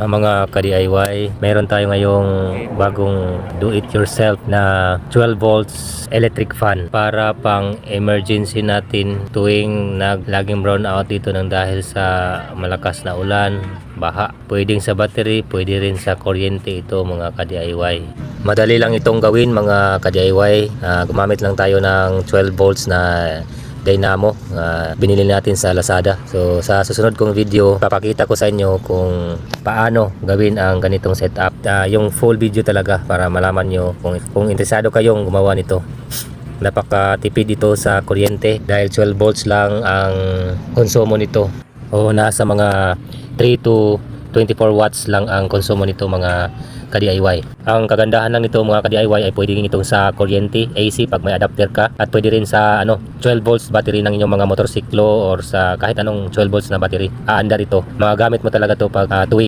Mga ka-DIY, meron tayo ngayong bagong do-it-yourself na 12 volts electric fan para pang emergency natin tuwing laging brown out dito ng dahil sa malakas na ulan, baha. Pwedeng sa battery, pwede rin sa kuryente ito mga ka-DIY. Madali lang itong gawin mga ka-DIY. Gumamit lang tayo ng 12 volts na dynamo, binili natin sa Lazada. So sa susunod kong video papakita ko sa inyo kung paano gawin ang ganitong setup, yung full video talaga para malaman nyo kung interesado kayong gumawa nito. Napakatipid ito sa kuryente dahil 12 volts lang ang konsumo nito, o nasa mga 3 to 24 watts lang ang konsumo nito mga ka-DIY. Ang kagandahan lang nito mga ka-DIY ay pwede rin itong sa kuryente AC pag may adapter ka, at pwede rin sa 12 volts battery ng inyong mga motorsiklo or sa kahit anong 12 volts na battery. Aandar ito. Magagamit mo talaga to pag tuwing